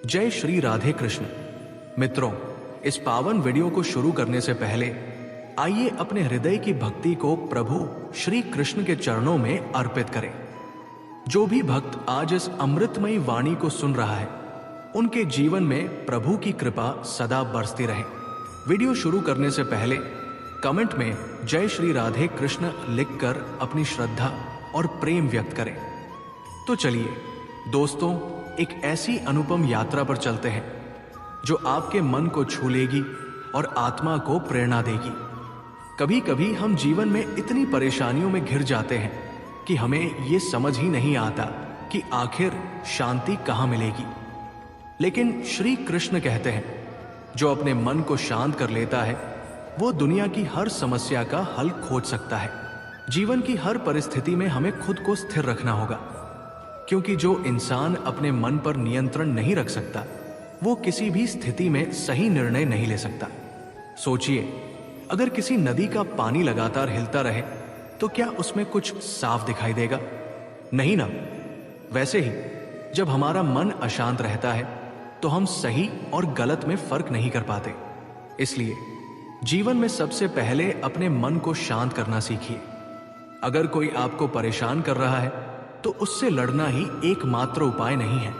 जय श्री राधे कृष्ण। मित्रों, इस पावन वीडियो को शुरू करने से पहले आइए अपने हृदय की भक्ति को प्रभु श्री कृष्ण के चरणों में अर्पित करें। जो भी भक्त आज इस अमृतमयी वाणी को सुन रहा है, उनके जीवन में प्रभु की कृपा सदा बरसती रहे। वीडियो शुरू करने से पहले कमेंट में जय श्री राधे कृष्ण लिखकर अपनी श्रद्धा और प्रेम व्यक्त करें। तो चलिए दोस्तों, एक ऐसी अनुपम यात्रा पर चलते हैं जो आपके मन को छू लेगी और आत्मा को प्रेरणा देगी। कभी कभी हम जीवन में इतनी परेशानियों में घिर जाते हैं कि हमें ये समझ ही नहीं आता कि आखिर शांति कहाँ मिलेगी। लेकिन श्री कृष्ण कहते हैं, जो अपने मन को शांत कर लेता है वो दुनिया की हर समस्या का हल खोज सकता है। जीवन की हर परिस्थिति में हमें खुद को स्थिर रखना होगा, क्योंकि जो इंसान अपने मन पर नियंत्रण नहीं रख सकता वो किसी भी स्थिति में सही निर्णय नहीं ले सकता। सोचिए, अगर किसी नदी का पानी लगातार हिलता रहे तो क्या उसमें कुछ साफ दिखाई देगा? नहीं ना। वैसे ही जब हमारा मन अशांत रहता है तो हम सही और गलत में फर्क नहीं कर पाते। इसलिए जीवन में सबसे पहले अपने मन को शांत करना सीखिए। अगर कोई आपको परेशान कर रहा है तो उससे लड़ना ही एकमात्र उपाय नहीं है।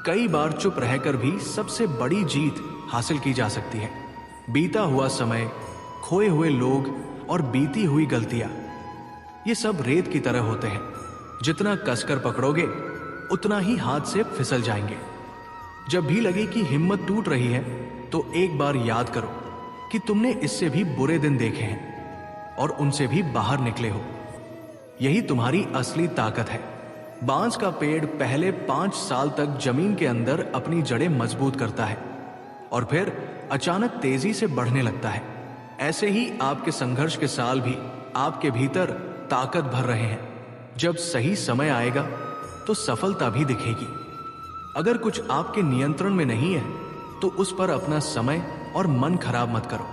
कई बार चुप रहकर भी सबसे बड़ी जीत हासिल की जा सकती है। बीता हुआ समय, खोए हुए लोग और बीती हुई गलतियां, ये सब रेत की तरह होते हैं। जितना कसकर पकड़ोगे उतना ही हाथ से फिसल जाएंगे। जब भी लगे कि हिम्मत टूट रही है तो एक बार याद करो कि तुमने इससे भी बुरे दिन देखे हैं और उनसे भी बाहर निकले हो। यही तुम्हारी असली ताकत है। बांस का पेड़ पहले 5 साल तक जमीन के अंदर अपनी जड़ें मजबूत करता है और फिर अचानक तेजी से बढ़ने लगता है। ऐसे ही आपके संघर्ष के साल भी आपके भीतर ताकत भर रहे हैं। जब सही समय आएगा तो सफलता भी दिखेगी। अगर कुछ आपके नियंत्रण में नहीं है तो उस पर अपना समय और मन खराब मत करो।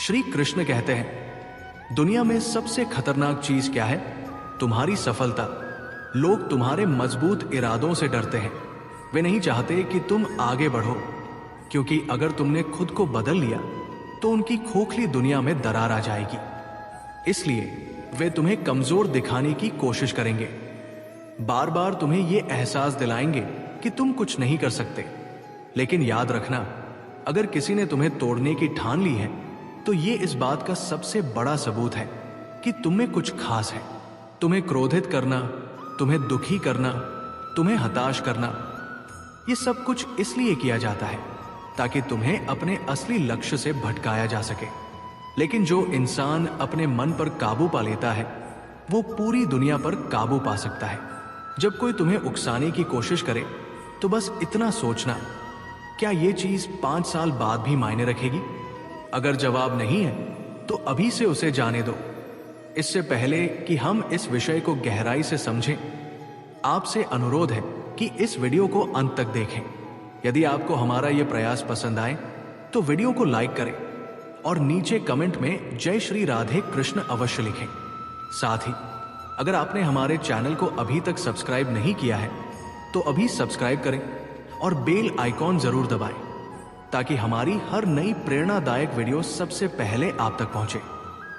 श्री कृष्ण कहते हैं, दुनिया में सबसे खतरनाक चीज क्या है? तुम्हारी सफलता। लोग तुम्हारे मजबूत इरादों से डरते हैं। वे नहीं चाहते कि तुम आगे बढ़ो, क्योंकि अगर तुमने खुद को बदल लिया तो उनकी खोखली दुनिया में दरार आ जाएगी। इसलिए वे तुम्हें कमजोर दिखाने की कोशिश करेंगे। बार बार तुम्हें यह एहसास दिलाएंगे कि तुम कुछ नहीं कर सकते। लेकिन याद रखना, अगर किसी ने तुम्हें तोड़ने की ठान ली है तो ये इस बात का सबसे बड़ा सबूत है कि तुम में कुछ खास है। तुम्हें क्रोधित करना, तुम्हें दुखी करना, तुम्हें हताश करना, ये सब कुछ इसलिए किया जाता है ताकि तुम्हें अपने असली लक्ष्य से भटकाया जा सके। लेकिन जो इंसान अपने मन पर काबू पा लेता है वो पूरी दुनिया पर काबू पा सकता है। जब कोई तुम्हें उकसाने की कोशिश करे तो बस इतना सोचना, क्या ये चीज 5 साल बाद भी मायने रखेगी? अगर जवाब नहीं है तो अभी से उसे जाने दो। इससे पहले कि हम इस विषय को गहराई से समझें, आपसे अनुरोध है कि इस वीडियो को अंत तक देखें। यदि आपको हमारा यह प्रयास पसंद आए तो वीडियो को लाइक करें और नीचे कमेंट में जय श्री राधे कृष्ण अवश्य लिखें। साथ ही अगर आपने हमारे चैनल को अभी तक सब्सक्राइब नहीं किया है तो अभी सब्सक्राइब करें और बेल आइकॉन जरूर दबाएं, ताकि हमारी हर नई प्रेरणादायक वीडियो सबसे पहले आप तक पहुंचे।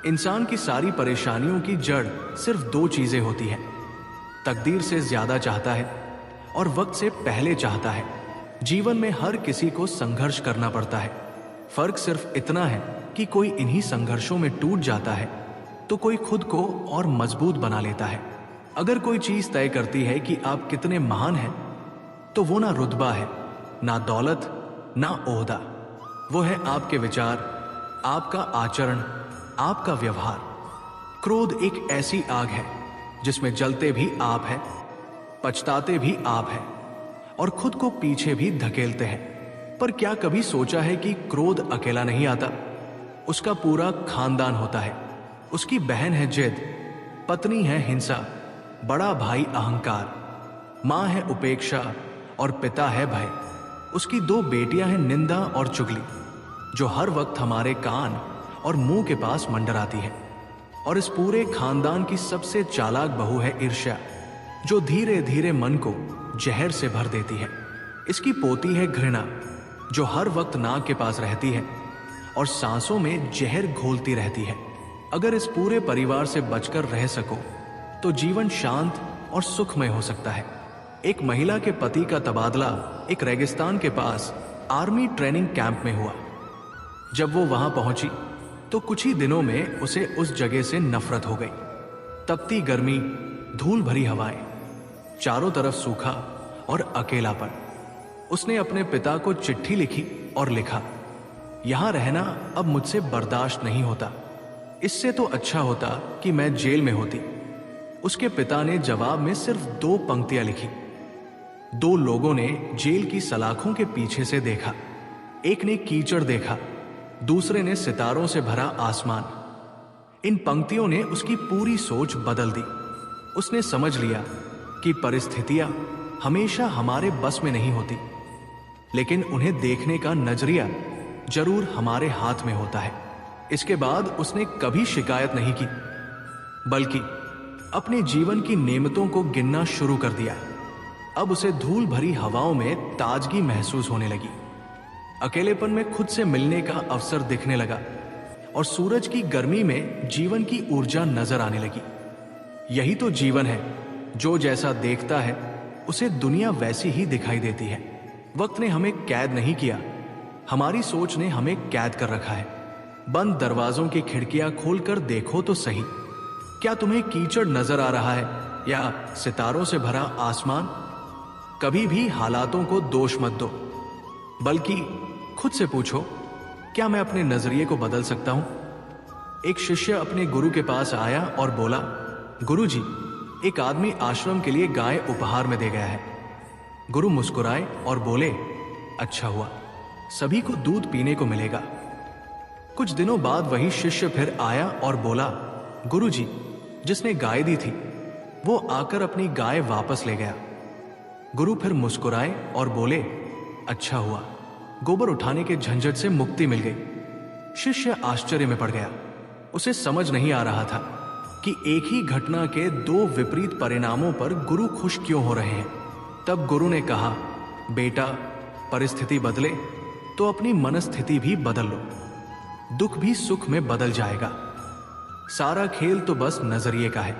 इंसान की सारी परेशानियों की जड़ सिर्फ 2 चीजें होती हैं, तकदीर से ज्यादा चाहता है और वक्त से पहले चाहता है। जीवन में हर किसी को संघर्ष करना पड़ता है। फर्क सिर्फ इतना है कि कोई इन्हीं संघर्षों में टूट जाता है तो कोई खुद को और मजबूत बना लेता है। अगर कोई चीज तय करती है कि आप कितने महान हैं तो वो ना रुतबा है, ना दौलत, ना ओहदा। वो है आपके विचार, आपका आचरण, आपका व्यवहार। क्रोध एक ऐसी आग है जिसमें जलते भी आप हैं, पछताते भी आप हैं और खुद को पीछे भी धकेलते हैं। पर क्या कभी सोचा है कि क्रोध अकेला नहीं आता? उसका पूरा खानदान होता है। उसकी बहन है जिद, पत्नी है हिंसा, बड़ा भाई अहंकार, मां है उपेक्षा और पिता है भय। उसकी 2 बेटियां हैं निंदा और चुगली, जो हर वक्त हमारे कान और मुंह के पास मंडराती है। और इस पूरे खानदान की सबसे चालाक बहू है ईर्ष्या, जो धीरे धीरे मन को जहर से भर देती है। इसकी पोती है घृणा, जो हर वक्त नाक के पास रहती है और सांसों में जहर घोलती रहती है। अगर इस पूरे परिवार से बचकर रह सको तो जीवन शांत और सुखमय हो सकता है। एक महिला के पति का तबादला एक रेगिस्तान के पास आर्मी ट्रेनिंग कैंप में हुआ। जब वो वहां पहुंची तो कुछ ही दिनों में उसे उस जगह से नफरत हो गई। तपती गर्मी, धूल भरी हवाएं, चारों तरफ सूखा और अकेलापन। उसने अपने पिता को चिट्ठी लिखी और लिखा, यहां रहना अब मुझसे बर्दाश्त नहीं होता, इससे तो अच्छा होता कि मैं जेल में होती। उसके पिता ने जवाब में सिर्फ 2 पंक्तियां लिखी। 2 लोगों ने जेल की सलाखों के पीछे से देखा। एक ने कीचड़ देखा, दूसरे ने सितारों से भरा आसमान। इन पंक्तियों ने उसकी पूरी सोच बदल दी। उसने समझ लिया कि परिस्थितियां हमेशा हमारे बस में नहीं होती, लेकिन उन्हें देखने का नजरिया जरूर हमारे हाथ में होता है। इसके बाद उसने कभी शिकायत नहीं की, बल्कि अपने जीवन की नेमतों को गिनना शुरू कर दिया। अब उसे धूल भरी हवाओं में ताजगी महसूस होने लगी। अकेलेपन में खुद से मिलने का अवसर दिखने लगा और सूरज की गर्मी में जीवन की ऊर्जा नजर आने लगी। यही तो जीवन है, जो जैसा देखता है उसे दुनिया वैसी ही दिखाई देती है। वक्त ने हमें कैद नहीं किया, हमारी सोच ने हमें कैद कर रखा है। बंद दरवाजों की खिड़कियां खोलकर देखो तो सही, क्या तुम्हें कीचड़ नजर आ रहा है या सितारों से भरा आसमान? कभी भी हालातों को दोष मत दो, बल्कि खुद से पूछो, क्या मैं अपने नजरिए को बदल सकता हूं? एक शिष्य अपने गुरु के पास आया और बोला, गुरुजी, एक आदमी आश्रम के लिए गाय उपहार में दे गया है। गुरु मुस्कुराए और बोले, अच्छा हुआ, सभी को दूध पीने को मिलेगा। कुछ दिनों बाद वही शिष्य फिर आया और बोला, गुरुजी, जिसने गाय दी थी वो आकर अपनी गाय वापस ले गया। गुरु फिर मुस्कुराए और बोले, अच्छा हुआ, गोबर उठाने के झंझट से मुक्ति मिल गई। शिष्य आश्चर्य में पड़ गया। उसे समझ नहीं आ रहा था कि एक ही घटना के 2 विपरीत परिणामों पर गुरु खुश क्यों हो रहे हैं। तब गुरु ने कहा, बेटा, परिस्थिति बदले तो अपनी मनस्थिति भी बदल लो, दुख भी सुख में बदल जाएगा। सारा खेल तो बस नजरिए का है।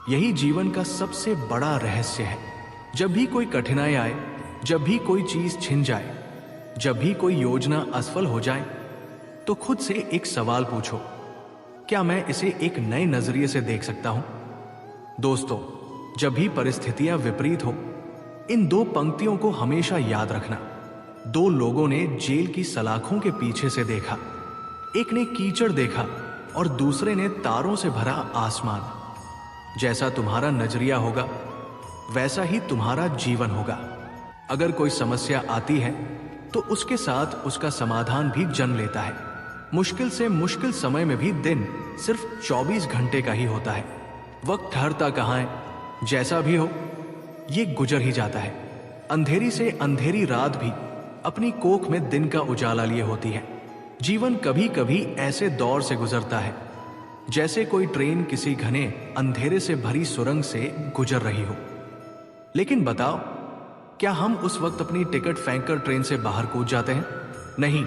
यही जीवन का सबसे बड़ा रहस्य है। जब भी कोई कठिनाई आए, जब भी कोई चीज छिन जाए, जब भी कोई योजना असफल हो जाए, तो खुद से एक सवाल पूछो, क्या मैं इसे एक नए नजरिए से देख सकता हूं? दोस्तों, जब भी परिस्थितियां विपरीत हो, इन 2 पंक्तियों को हमेशा याद रखना। 2 लोगों ने जेल की सलाखों के पीछे से देखा। एक ने कीचड़ देखा और दूसरे ने तारों से भरा आसमान। जैसा तुम्हारा नजरिया होगा, वैसा ही तुम्हारा जीवन होगा। अगर कोई समस्या आती है तो उसके साथ उसका समाधान भी जन्म लेता है। मुश्किल से मुश्किल समय में भी दिन सिर्फ 24 घंटे का ही होता है। वक्त ठहरता कहाँ है, जैसा भी हो ये गुजर ही जाता है। अंधेरी से अंधेरी रात भी अपनी कोख में दिन का उजाला लिए होती है। जीवन कभी कभी ऐसे दौर से गुजरता है जैसे कोई ट्रेन किसी घने अंधेरे से भरी सुरंग से गुजर रही हो। लेकिन बताओ, क्या हम उस वक्त अपनी टिकट फेंककर ट्रेन से बाहर कूद जाते हैं? नहीं,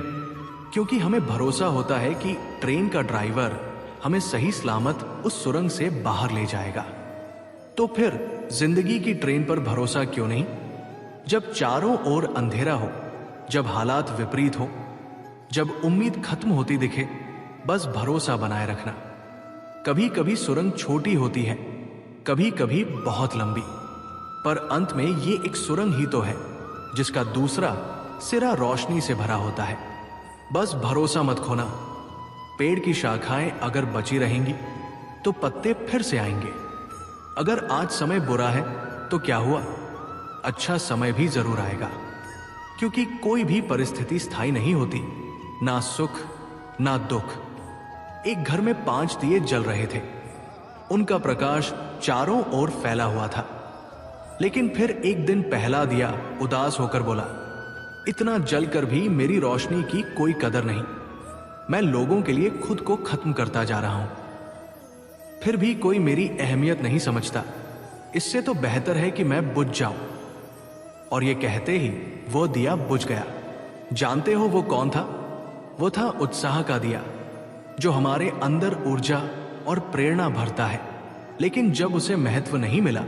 क्योंकि हमें भरोसा होता है कि ट्रेन का ड्राइवर हमें सही सलामत उस सुरंग से बाहर ले जाएगा। तो फिर जिंदगी की ट्रेन पर भरोसा क्यों नहीं? जब चारों ओर अंधेरा हो, जब हालात विपरीत हो, जब उम्मीद खत्म होती दिखे, बस भरोसा बनाए रखना। कभी कभी सुरंग छोटी होती है, कभी कभी बहुत लंबी, पर अंत में ये एक सुरंग ही तो है जिसका दूसरा सिरा रोशनी से भरा होता है। बस भरोसा मत खोना। पेड़ की शाखाएं अगर बची रहेंगी तो पत्ते फिर से आएंगे। अगर आज समय बुरा है तो क्या हुआ, अच्छा समय भी जरूर आएगा। क्योंकि कोई भी परिस्थिति स्थायी नहीं होती, ना सुख ना दुख। एक घर में 5 दिए जल रहे थे। उनका प्रकाश चारों ओर फैला हुआ था। लेकिन फिर एक दिन पहला दिया उदास होकर बोला, इतना जलकर भी मेरी रोशनी की कोई कदर नहीं। मैं लोगों के लिए खुद को खत्म करता जा रहा हूं, फिर भी कोई मेरी अहमियत नहीं समझता। इससे तो बेहतर है कि मैं बुझ जाऊं। और ये कहते ही वो दिया बुझ गया। जानते हो वो कौन था? वो था उत्साह का दिया, जो हमारे अंदर ऊर्जा और प्रेरणा भरता है। लेकिन जब उसे महत्व नहीं मिला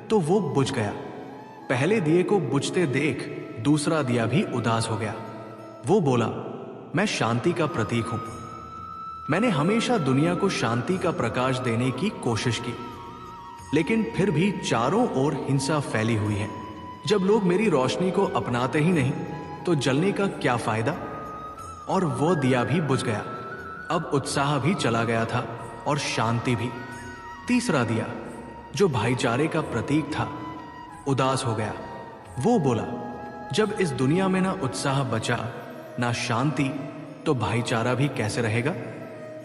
तो वो बुझ गया। पहले दिए को बुझते देख दूसरा दिया भी उदास हो गया। वो बोला, मैं शांति का प्रतीक हूं। मैंने हमेशा दुनिया को शांति का प्रकाश देने की कोशिश की, लेकिन फिर भी चारों ओर हिंसा फैली हुई है। जब लोग मेरी रोशनी को अपनाते ही नहीं तो जलने का क्या फायदा? और वो दिया भी बुझ गया। अब उत्साह भी चला गया था और शांति भी। तीसरा दिया, जो भाईचारे का प्रतीक था, उदास हो गया। वो बोला, जब इस दुनिया में ना उत्साह बचा ना शांति, तो भाईचारा भी कैसे रहेगा?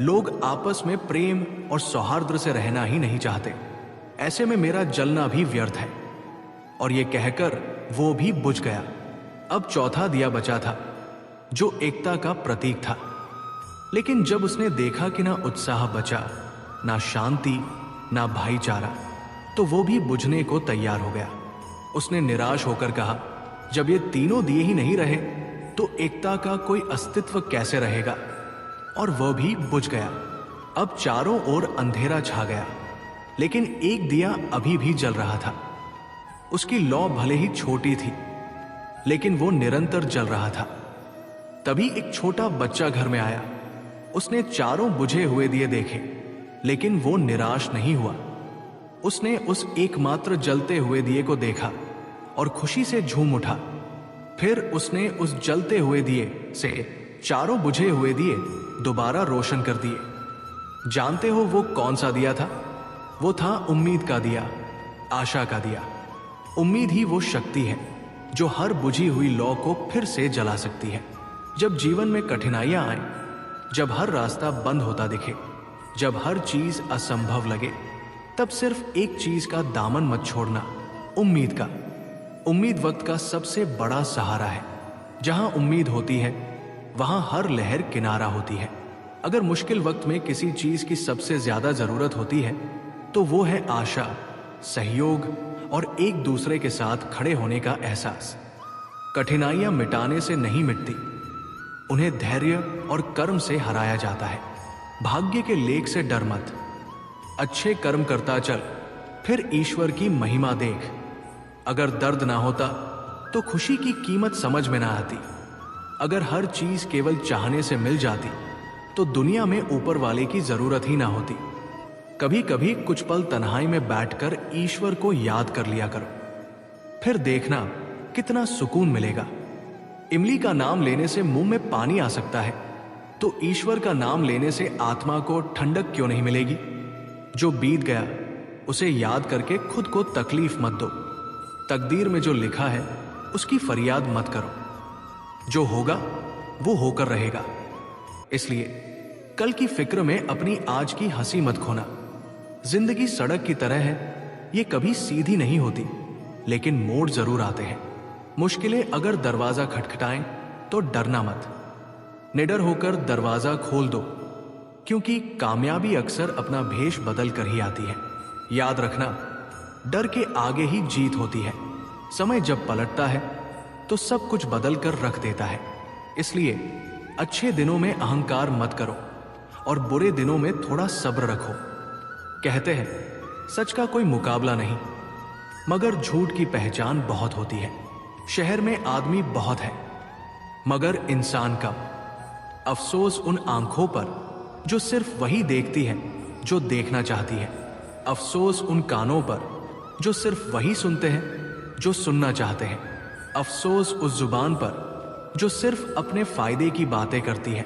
लोग आपस में प्रेम और सौहार्द से रहना ही नहीं चाहते। ऐसे में मेरा जलना भी व्यर्थ है। और ये कहकर वो भी बुझ गया। अब चौथा दिया बचा था, जो एकता का प्रतीक था। लेकिन जब उसने देखा कि ना उत्साह बचा, ना शांति, ना भाईचारा, तो वो भी बुझने को तैयार हो गया। उसने निराश होकर कहा, जब ये तीनों दिए ही नहीं रहे तो एकता का कोई अस्तित्व कैसे रहेगा? और वह भी बुझ गया। अब चारों ओर अंधेरा छा गया, लेकिन एक दिया अभी भी जल रहा था। उसकी लौ भले ही छोटी थी, लेकिन वो निरंतर जल रहा था। तभी एक छोटा बच्चा घर में आया। उसने चारों बुझे हुए दिए देखे, लेकिन वो निराश नहीं हुआ। उसने उस एकमात्र जलते हुए दिए को देखा और खुशी से झूम उठा। फिर उसने उस जलते हुए दिए से चारों बुझे हुए दिए दोबारा रोशन कर दिए। जानते हो वो कौन सा दिया था? वो था उम्मीद का दिया, आशा का दिया। उम्मीद ही वो शक्ति है जो हर बुझी हुई लौ को फिर से जला सकती है। जब जीवन में कठिनाइयां आए, जब हर रास्ता बंद होता दिखे, जब हर चीज असंभव लगे, तब सिर्फ एक चीज का दामन मत छोड़ना, उम्मीद का। उम्मीद वक्त का सबसे बड़ा सहारा है। जहां उम्मीद होती है वहां हर लहर किनारा होती है। अगर मुश्किल वक्त में किसी चीज की सबसे ज्यादा जरूरत होती है तो वो है आशा, सहयोग और एक दूसरे के साथ खड़े होने का एहसास। कठिनाइयां मिटाने से नहीं मिटती, उन्हें धैर्य और कर्म से हराया जाता है। भाग्य के लेख से डर मत, अच्छे कर्म करता चल, फिर ईश्वर की महिमा देख। अगर दर्द ना होता तो खुशी की कीमत समझ में ना आती। अगर हर चीज केवल चाहने से मिल जाती तो दुनिया में ऊपर वाले की जरूरत ही ना होती। कभी कभी कुछ पल तन्हाई में बैठकर ईश्वर को याद कर लिया करो, फिर देखना कितना सुकून मिलेगा। इमली का नाम लेने से मुंह में पानी आ सकता है, तो ईश्वर का नाम लेने से आत्मा को ठंडक क्यों नहीं मिलेगी? जो बीत गया उसे याद करके खुद को तकलीफ मत दो। तकदीर में जो लिखा है उसकी फरियाद मत करो। जो होगा वो होकर रहेगा। इसलिए कल की फिक्र में अपनी आज की हंसी मत खोना। जिंदगी सड़क की तरह है, ये कभी सीधी नहीं होती, लेकिन मोड़ जरूर आते हैं। मुश्किलें अगर दरवाजा खटखटाएं तो डरना मत, निडर होकर दरवाजा खोल दो, क्योंकि कामयाबी अक्सर अपना भेष बदल कर ही आती है। याद रखना, डर के आगे ही जीत होती है। समय जब पलटता है तो सब कुछ बदल कर रख देता है। इसलिए अच्छे दिनों में अहंकार मत करो और बुरे दिनों में थोड़ा सब्र रखो। कहते हैं सच का कोई मुकाबला नहीं, मगर झूठ की पहचान बहुत होती है। शहर में आदमी बहुत है, मगर इंसान कम। अफसोस उन आंखों पर जो सिर्फ वही देखती है जो देखना चाहती है। अफसोस उन कानों पर जो सिर्फ वही सुनते हैं जो सुनना चाहते हैं। अफसोस उस जुबान पर जो सिर्फ अपने फायदे की बातें करती है।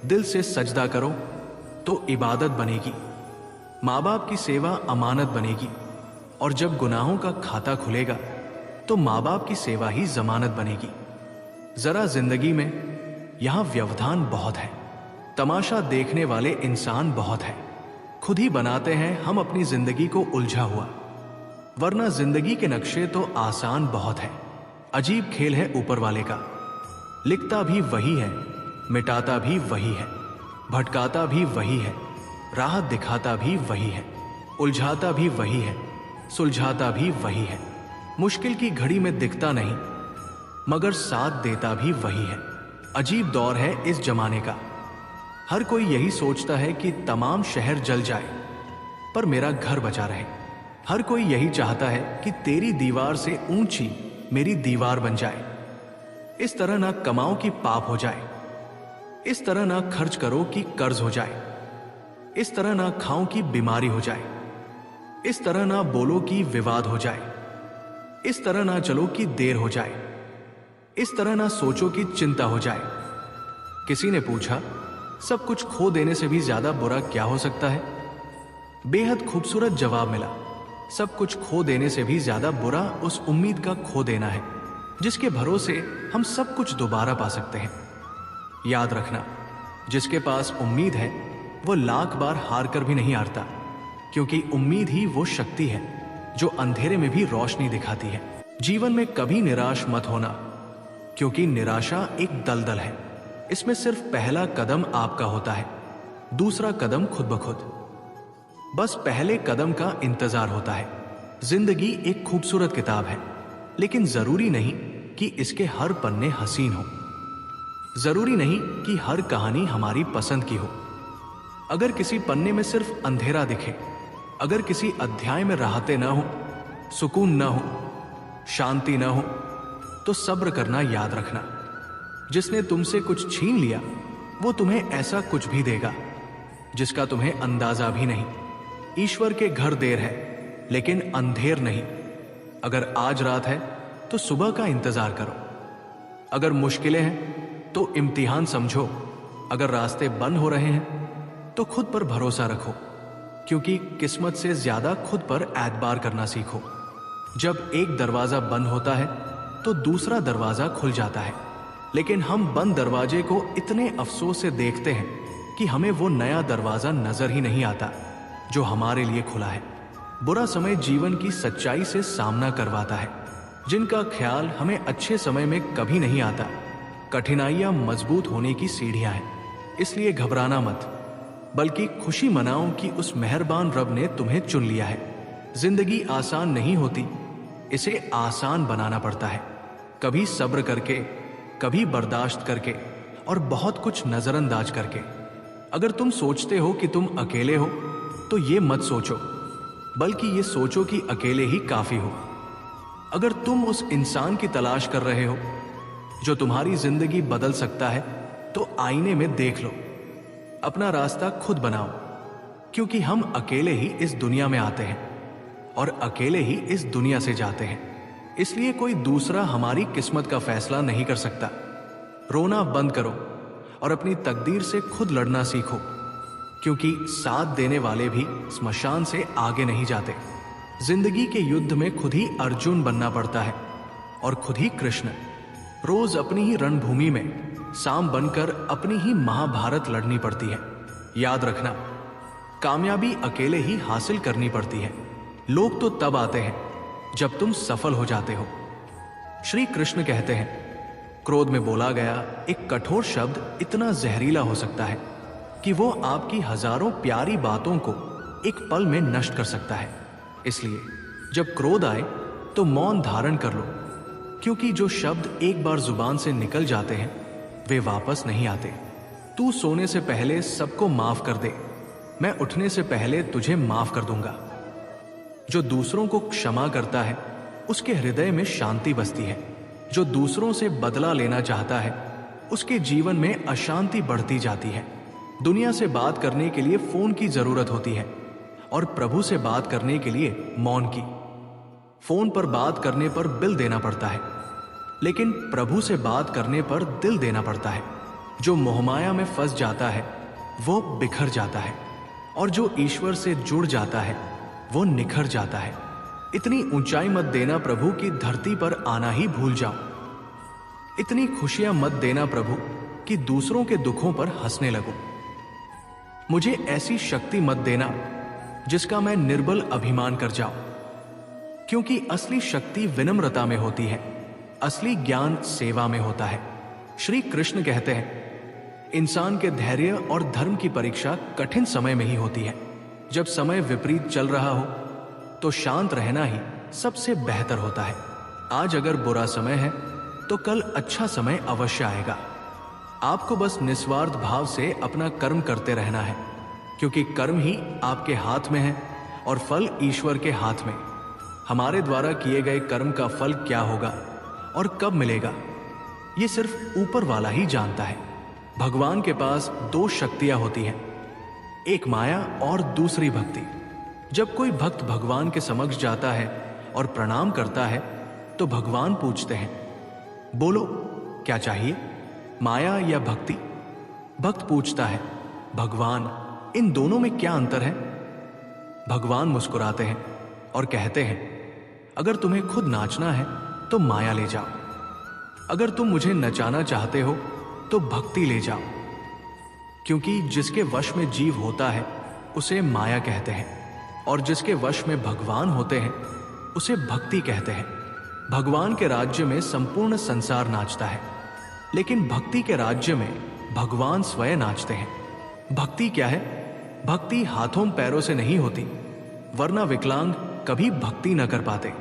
दिल से सजदा करो तो इबादत बनेगी। माँ बाप की सेवा अमानत बनेगी, और जब गुनाहों का खाता खुलेगा तो माँ बाप की सेवा ही जमानत बनेगी। जरा जिंदगी में यहां व्यवधान बहुत है, तमाशा देखने वाले इंसान बहुत है। खुद ही बनाते हैं हम अपनी जिंदगी को उलझा हुआ, वरना जिंदगी के नक्शे तो आसान बहुत है। अजीब खेल है ऊपर वाले का, लिखता भी वही है, मिटाता भी वही है, भटकाता भी वही है, राह दिखाता भी वही है, उलझाता भी वही है, सुलझाता भी वही है। मुश्किल की घड़ी में दिखता नहीं, मगर साथ देता भी वही है। अजीब दौर है इस जमाने का। हर कोई यही सोचता है कि तमाम शहर जल जाए पर मेरा घर बचा रहे। हर कोई यही चाहता है कि तेरी दीवार से ऊंची मेरी दीवार बन जाए। इस तरह ना कमाओ कि पाप हो जाए, इस तरह ना खर्च करो कि कर्ज हो जाए, इस तरह ना खाओ कि बीमारी हो जाए, इस तरह ना बोलो कि विवाद हो जाए, इस तरह ना चलो कि देर हो जाए, इस तरह ना सोचो कि चिंता हो जाए। किसी ने पूछा, सब कुछ खो देने से भी ज्यादा बुरा क्या हो सकता है? बेहद खूबसूरत जवाब मिला, सब कुछ खो देने से भी ज्यादा बुरा उस उम्मीद का खो देना है जिसके भरोसे हम सब कुछ दोबारा पा सकते हैं। याद रखना, जिसके पास उम्मीद है वो लाख बार हार कर भी नहीं हारता, क्योंकि उम्मीद ही वो शक्ति है जो अंधेरे में भी रोशनी दिखाती है। जीवन में कभी निराश मत होना, क्योंकि निराशा एक दलदल है। इसमें सिर्फ पहला कदम आपका होता है, दूसरा कदम खुद ब खुद। बस पहले कदम का इंतजार होता है। जिंदगी एक खूबसूरत किताब है, लेकिन जरूरी नहीं कि इसके हर पन्ने हसीन हो। जरूरी नहीं कि हर कहानी हमारी पसंद की हो। अगर किसी पन्ने में सिर्फ अंधेरा दिखे, अगर किसी अध्याय में राहतें ना हो, सुकून ना हो, शांति ना हो, तो सब्र करना याद रखना। जिसने तुमसे कुछ छीन लिया वो तुम्हें ऐसा कुछ भी देगा जिसका तुम्हें अंदाजा भी नहीं। ईश्वर के घर देर है लेकिन अंधेर नहीं। अगर आज रात है तो सुबह का इंतजार करो। अगर मुश्किलें हैं तो इम्तिहान समझो। अगर रास्ते बंद हो रहे हैं तो खुद पर भरोसा रखो, क्योंकि किस्मत से ज्यादा खुद पर एतबार करना सीखो। जब एक दरवाजा बंद होता है तो दूसरा दरवाजा खुल जाता है, लेकिन हम बंद दरवाजे को इतने अफसोस से देखते हैं कि हमें वो नया दरवाजा नजर ही नहीं आता जो हमारे लिए खुला है। बुरा समय जीवन की सच्चाई से सामना करवाता है, जिनका ख्याल हमें अच्छे समय में कभी नहीं आता। कठिनाइयां मजबूत होने की सीढ़ियां हैं, इसलिए घबराना मत, बल्कि खुशी मनाओ कि उस मेहरबान रब ने तुम्हें चुन लिया है। जिंदगी आसान नहीं होती, इसे आसान बनाना पड़ता है। कभी सब्र करके, कभी बर्दाश्त करके, और बहुत कुछ नजरअंदाज करके। अगर तुम सोचते हो कि तुम अकेले हो तो ये मत सोचो, बल्कि ये सोचो कि अकेले ही काफी हो। अगर तुम उस इंसान की तलाश कर रहे हो जो तुम्हारी जिंदगी बदल सकता है, तो आईने में देख लो। अपना रास्ता खुद बनाओ, क्योंकि हम अकेले ही इस दुनिया में आते हैं और अकेले ही इस दुनिया से जाते हैं। इसलिए कोई दूसरा हमारी किस्मत का फैसला नहीं कर सकता। रोना बंद करो और अपनी तकदीर से खुद लड़ना सीखो, क्योंकि साथ देने वाले भी स्मशान से आगे नहीं जाते। जिंदगी के युद्ध में खुद ही अर्जुन बनना पड़ता है और खुद ही कृष्ण। रोज अपनी ही रणभूमि में सांब बनकर अपनी ही महाभारत लड़नी पड़ती है। याद रखना, कामयाबी अकेले ही हासिल करनी पड़ती है। लोग तो तब आते हैं जब तुम सफल हो जाते हो। श्री कृष्ण कहते हैं, क्रोध में बोला गया एक कठोर शब्द इतना जहरीला हो सकता है कि वो आपकी हजारों प्यारी बातों को एक पल में नष्ट कर सकता है। इसलिए जब क्रोध आए तो मौन धारण कर लो, क्योंकि जो शब्द एक बार जुबान से निकल जाते हैं वे वापस नहीं आते। तू सोने से पहले सबको माफ कर दे, मैं उठने से पहले तुझे माफ कर दूंगा। जो दूसरों को क्षमा करता है उसके हृदय में शांति बसती है। जो दूसरों से बदला लेना चाहता है उसके जीवन में अशांति बढ़ती जाती है। दुनिया से बात करने के लिए फोन की जरूरत होती है और प्रभु से बात करने के लिए मौन की। फोन पर बात करने पर बिल देना पड़ता है, लेकिन प्रभु से बात करने पर दिल देना पड़ता है। जो मोहमाया में फंस जाता है वो बिखर जाता है, और जो ईश्वर से जुड़ जाता है वो निखर जाता है। इतनी ऊंचाई मत देना प्रभु की धरती पर आना ही भूल जाओ। इतनी खुशियां मत देना प्रभु कि दूसरों के दुखों पर हंसने लगो। मुझे ऐसी शक्ति मत देना जिसका मैं निर्बल अभिमान कर जाऊं, क्योंकि असली शक्ति विनम्रता में होती है, असली ज्ञान सेवा में होता है। श्री कृष्ण कहते हैं, इंसान के धैर्य और धर्म की परीक्षा कठिन समय में ही होती है। जब समय विपरीत चल रहा हो तो शांत रहना ही सबसे बेहतर होता है। आज अगर बुरा समय है तो कल अच्छा समय अवश्य आएगा। आपको बस निस्वार्थ भाव से अपना कर्म करते रहना है, क्योंकि कर्म ही आपके हाथ में है और फल ईश्वर के हाथ में। हमारे द्वारा किए गए कर्म का फल क्या होगा और कब मिलेगा, ये सिर्फ ऊपर वाला ही जानता है। भगवान के पास दो शक्तियां होती हैं, एक माया और दूसरी भक्ति। जब कोई भक्त भगवान के समक्ष जाता है और प्रणाम करता है तो भगवान पूछते हैं, बोलो क्या चाहिए, माया या भक्ति? भक्त पूछता है, भगवान इन दोनों में क्या अंतर है? भगवान मुस्कुराते हैं और कहते हैं, अगर तुम्हें खुद नाचना है तो माया ले जाओ, अगर तुम मुझे नचाना चाहते हो तो भक्ति ले जाओ। क्योंकि जिसके वश में जीव होता है उसे माया कहते हैं, और जिसके वश में भगवान होते हैं उसे भक्ति कहते हैं। भगवान के राज्य में संपूर्ण संसार नाचता है, लेकिन भक्ति के राज्य में भगवान स्वयं नाचते हैं। भक्ति क्या है? भक्ति हाथों पैरों से नहीं होती, वरना विकलांग कभी भक्ति न कर पाते।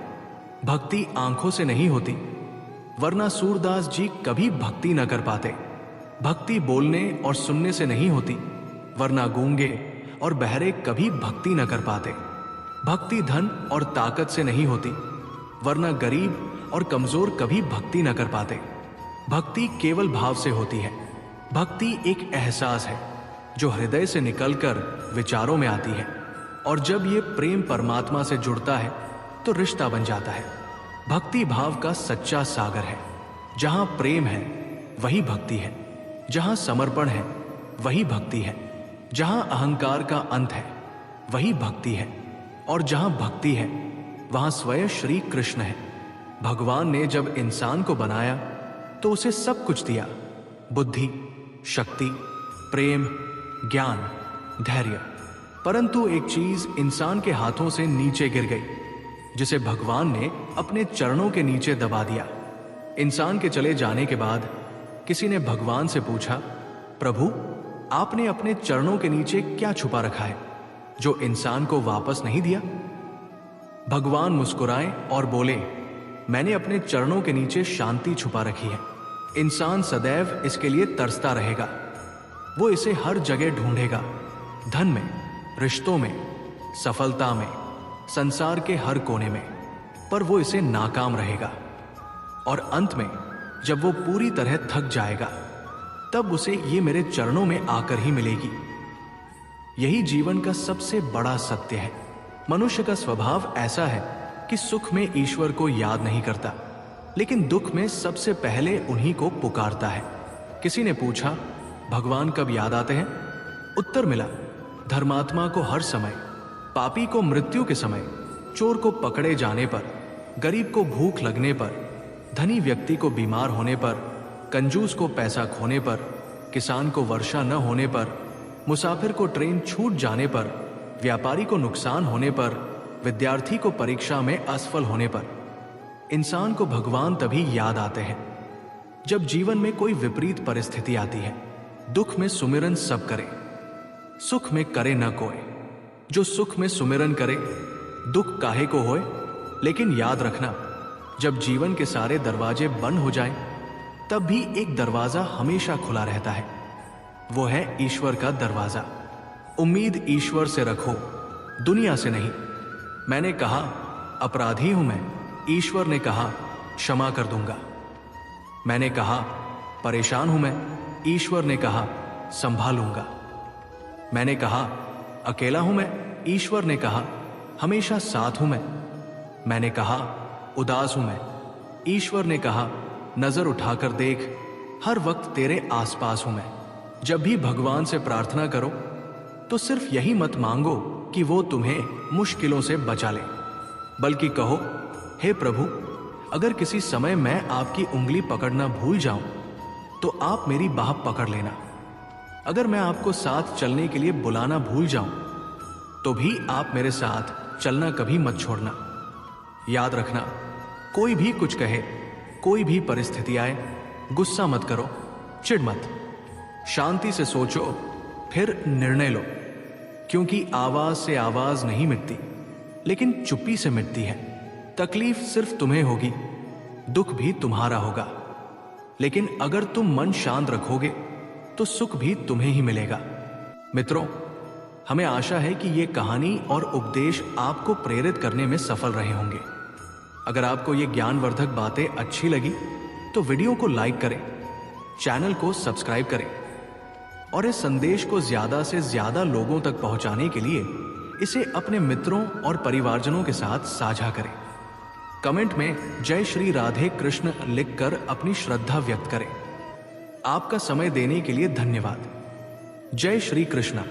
भक्ति आंखों से नहीं होती, वरना सूरदास जी कभी भक्ति न कर पाते। भक्ति बोलने और सुनने से नहीं होती, वरना गूंगे और बहरे कभी भक्ति न कर पाते। भक्ति धन और ताकत से नहीं होती, वरना गरीब और कमजोर कभी भक्ति न कर पाते। भक्ति केवल भाव से होती है। भक्ति एक एहसास है जो हृदय से निकलकर विचारों में आती है, और जब ये प्रेम परमात्मा से जुड़ता है तो रिश्ता बन जाता है। भक्ति भाव का सच्चा सागर है। जहां प्रेम है वही भक्ति है, जहां समर्पण है वही भक्ति है, जहां अहंकार का अंत है वही भक्ति है, और जहां भक्ति है वहां स्वयं श्री कृष्ण है। भगवान ने जब इंसान को बनाया तो उसे सब कुछ दिया, बुद्धि, शक्ति, प्रेम, ज्ञान, धैर्य। परंतु एक चीज इंसान के हाथों से नीचे गिर गई, जिसे भगवान ने अपने चरणों के नीचे दबा दिया। इंसान के चले जाने के बाद किसी ने भगवान से पूछा, प्रभु आपने अपने चरणों के नीचे क्या छुपा रखा है जो इंसान को वापस नहीं दिया? भगवान मुस्कुराए और बोले, मैंने अपने चरणों के नीचे शांति छुपा रखी है। इंसान सदैव इसके लिए तरसता रहेगा, वो इसे हर जगह ढूंढेगा, धन में, रिश्तों में, सफलता में, संसार के हर कोने में, पर वो इसे नाकाम रहेगा। और अंत में जब वो पूरी तरह थक जाएगा तब उसे ये मेरे चरणों में आकर ही मिलेगी। यही जीवन का सबसे बड़ा सत्य है। मनुष्य का स्वभाव ऐसा है कि सुख में ईश्वर को याद नहीं करता, लेकिन दुख में सबसे पहले उन्हीं को पुकारता है। किसी ने पूछा, भगवान कब याद आते हैं? उत्तर मिला, धर्मात्मा को हर समय, पापी को मृत्यु के समय, चोर को पकड़े जाने पर, गरीब को भूख लगने पर, धनी व्यक्ति को बीमार होने पर, कंजूस को पैसा खोने पर, किसान को वर्षा न होने पर, मुसाफिर को ट्रेन छूट जाने पर, व्यापारी को नुकसान होने पर, विद्यार्थी को परीक्षा में असफल होने पर। इंसान को भगवान तभी याद आते हैं जब जीवन में कोई विपरीत परिस्थिति आती है। दुख में सुमिरन सब करे, सुख में करे न कोय। जो सुख में सुमिरन करे, दुख काहे को होए। लेकिन याद रखना, जब जीवन के सारे दरवाजे बंद हो जाएं, तब भी एक दरवाजा हमेशा खुला रहता है, वो है ईश्वर का दरवाजा। उम्मीद ईश्वर से रखो, दुनिया से नहीं। मैंने कहा अपराधी हूं मैं, ईश्वर ने कहा क्षमा कर दूंगा। मैंने कहा परेशान हूं मैं, ईश्वर ने कहा संभालूंगा। मैंने कहा अकेला हूं मैं, ईश्वर ने कहा हमेशा साथ हूं मैं। मैंने कहा उदास हूं मैं, ईश्वर ने कहा नजर उठाकर देख, हर वक्त तेरे आसपास हूं मैं। जब भी भगवान से प्रार्थना करो तो सिर्फ यही मत मांगो कि वो तुम्हें मुश्किलों से बचा ले, बल्कि कहो, हे प्रभु, अगर किसी समय मैं आपकी उंगली पकड़ना भूल जाऊं तो आप मेरी बाह पकड़ लेना। अगर मैं आपको साथ चलने के लिए बुलाना भूल जाऊं तो भी आप मेरे साथ चलना कभी मत छोड़ना। याद रखना, कोई भी कुछ कहे, कोई भी परिस्थिति आए, गुस्सा मत करो, चिढ़ मत, शांति से सोचो, फिर निर्णय लो। क्योंकि आवाज से आवाज नहीं मिटती, लेकिन चुप्पी से मिटती है। तकलीफ सिर्फ तुम्हें होगी, दुख भी तुम्हारा होगा, लेकिन अगर तुम मन शांत रखोगे तो सुख भी तुम्हें ही मिलेगा। मित्रों, हमें आशा है कि ये कहानी और उपदेश आपको प्रेरित करने में सफल रहे होंगे। अगर आपको ये ज्ञानवर्धक बातें अच्छी लगी तो वीडियो को लाइक करें, चैनल को सब्सक्राइब करें और इस संदेश को ज्यादा से ज्यादा लोगों तक पहुंचाने के लिए इसे अपने मित्रों और परिवारजनों के साथ साझा करें। कमेंट में जय श्री राधे कृष्ण लिखकर अपनी श्रद्धा व्यक्त करें। आपका समय देने के लिए धन्यवाद। जय श्री कृष्ण।